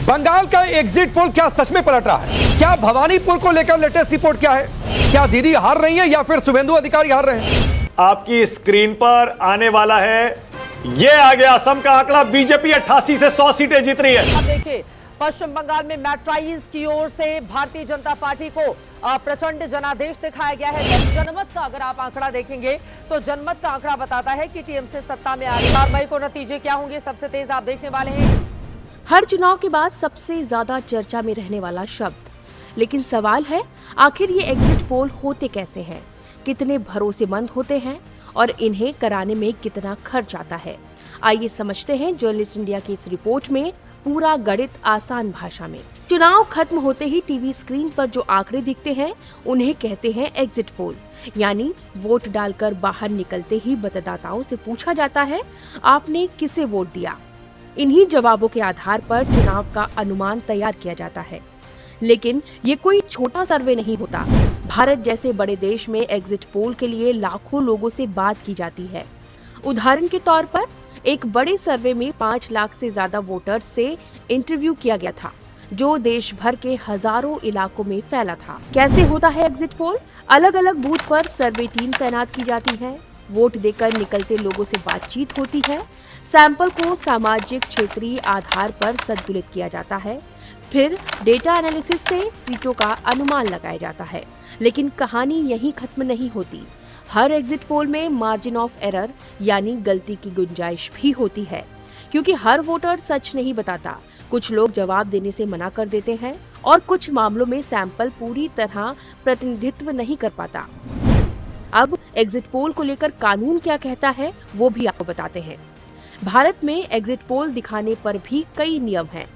बंगाल का exit poll क्या सच में पलट रहा है? क्या भवानीपुर को लेकर लेटेस्ट रिपोर्ट क्या है? क्या दीदी हार रही है या फिर शुभेंदु अधिकारी हार रहे हैं? आपकी स्क्रीन पर आने वाला है, ये आ गया असम का आंकड़ा। बीजेपी 88 से 100 सीटें जीत रही है। अब देखिए, पश्चिम बंगाल में मैट्राइज की ओर से भारतीय जनता पार्टी को प्रचंड जनादेश दिखाया गया है। जनमत का अगर आप आंकड़ा देखेंगे तो जनमत का आंकड़ा बताता है कि टीएमसी सत्ता में आ रही है। 4 मई को नतीजे क्या होंगे सबसे तेज आप देखने वाले हैं। हर चुनाव के बाद सबसे ज्यादा चर्चा में रहने वाला शब्द, लेकिन सवाल है आखिर ये एग्जिट पोल होते कैसे हैं, कितने भरोसेमंद होते हैं और इन्हें कराने में कितना खर्च आता है। आइए समझते हैं जर्नलिस्ट इंडिया की इस रिपोर्ट में पूरा गणित आसान भाषा में। चुनाव खत्म होते ही टीवी स्क्रीन पर जो आंकड़े दिखते हैं उन्हें कहते हैं एग्जिट पोल, यानी वोट डालकर बाहर निकलते ही मतदाताओं से पूछा जाता है आपने किसे वोट दिया। इन्हीं जवाबों के आधार पर चुनाव का अनुमान तैयार किया जाता है। लेकिन ये कोई छोटा सर्वे नहीं होता। भारत जैसे बड़े देश में एग्जिट पोल के लिए लाखों लोगों से बात की जाती है। उदाहरण के तौर पर एक बड़े सर्वे में 5 लाख से ज्यादा वोटर्स से इंटरव्यू किया गया था, जो देश भर के हजारों इलाकों में फैला था। कैसे होता है एग्जिट पोल? अलग अलग बूथ पर सर्वे टीम तैनात की जाती है, वोट देकर निकलते लोगों से बातचीत होती है, सैंपल को सामाजिक क्षेत्रीय आधार पर संतुलित किया जाता है, फिर डेटा एनालिसिस से सीटों का अनुमान लगाया जाता है। लेकिन कहानी यहीं खत्म नहीं होती। हर एग्जिट पोल में मार्जिन ऑफ एरर यानी गलती की गुंजाइश भी होती है, क्योंकि हर वोटर सच नहीं बताता। कुछ लोग जवाब देने से मना कर देते हैं और कुछ मामलों में सैंपल पूरी तरह प्रतिनिधित्व नहीं कर पाता। अब एग्जिट पोल को लेकर कानून क्या कहता है वो भी आपको बताते हैं। भारत में एग्जिट पोल दिखाने पर भी कई नियम हैं।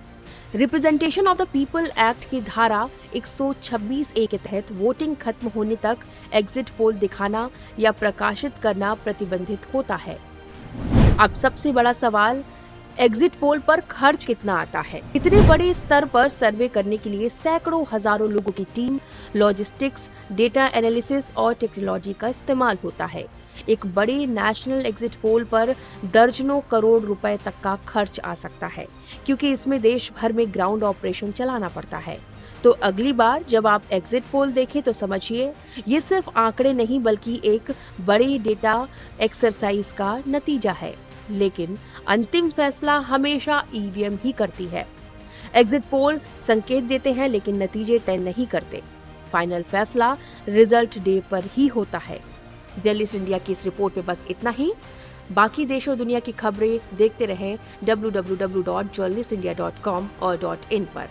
Representation of the people act की धारा 126A के तहत वोटिंग खत्म होने तक एग्जिट पोल दिखाना या प्रकाशित करना प्रतिबंधित होता है। अब सबसे बड़ा सवाल, एग्जिट पोल पर खर्च कितना आता है? इतने बड़े स्तर पर सर्वे करने के लिए सैकड़ों हजारों लोगों की टीम, लॉजिस्टिक्स, डेटा एनालिसिस और टेक्नोलॉजी का इस्तेमाल होता है। एक बड़े नेशनल एग्जिट पोल पर दर्जनों करोड़ रुपए तक का खर्च आ सकता है, क्योंकि इसमें देश भर में ग्राउंड ऑपरेशन चलाना पड़ता है। तो अगली बार जब आप एग्जिट पोल देखें तो समझिए ये सिर्फ आंकड़े नहीं बल्कि एक बड़े डेटा एक्सरसाइज का नतीजा है। लेकिन अंतिम फैसला हमेशा ईवीएम ही करती है। एग्जिट पोल संकेत देते हैं लेकिन नतीजे तय नहीं करते। फाइनल फैसला रिजल्ट डे पर ही होता है। जर्नलिस्ट इंडिया की इस रिपोर्ट में बस इतना ही। बाकी देश और दुनिया की खबरें देखते रहें www.journalistindia.com और .in पर।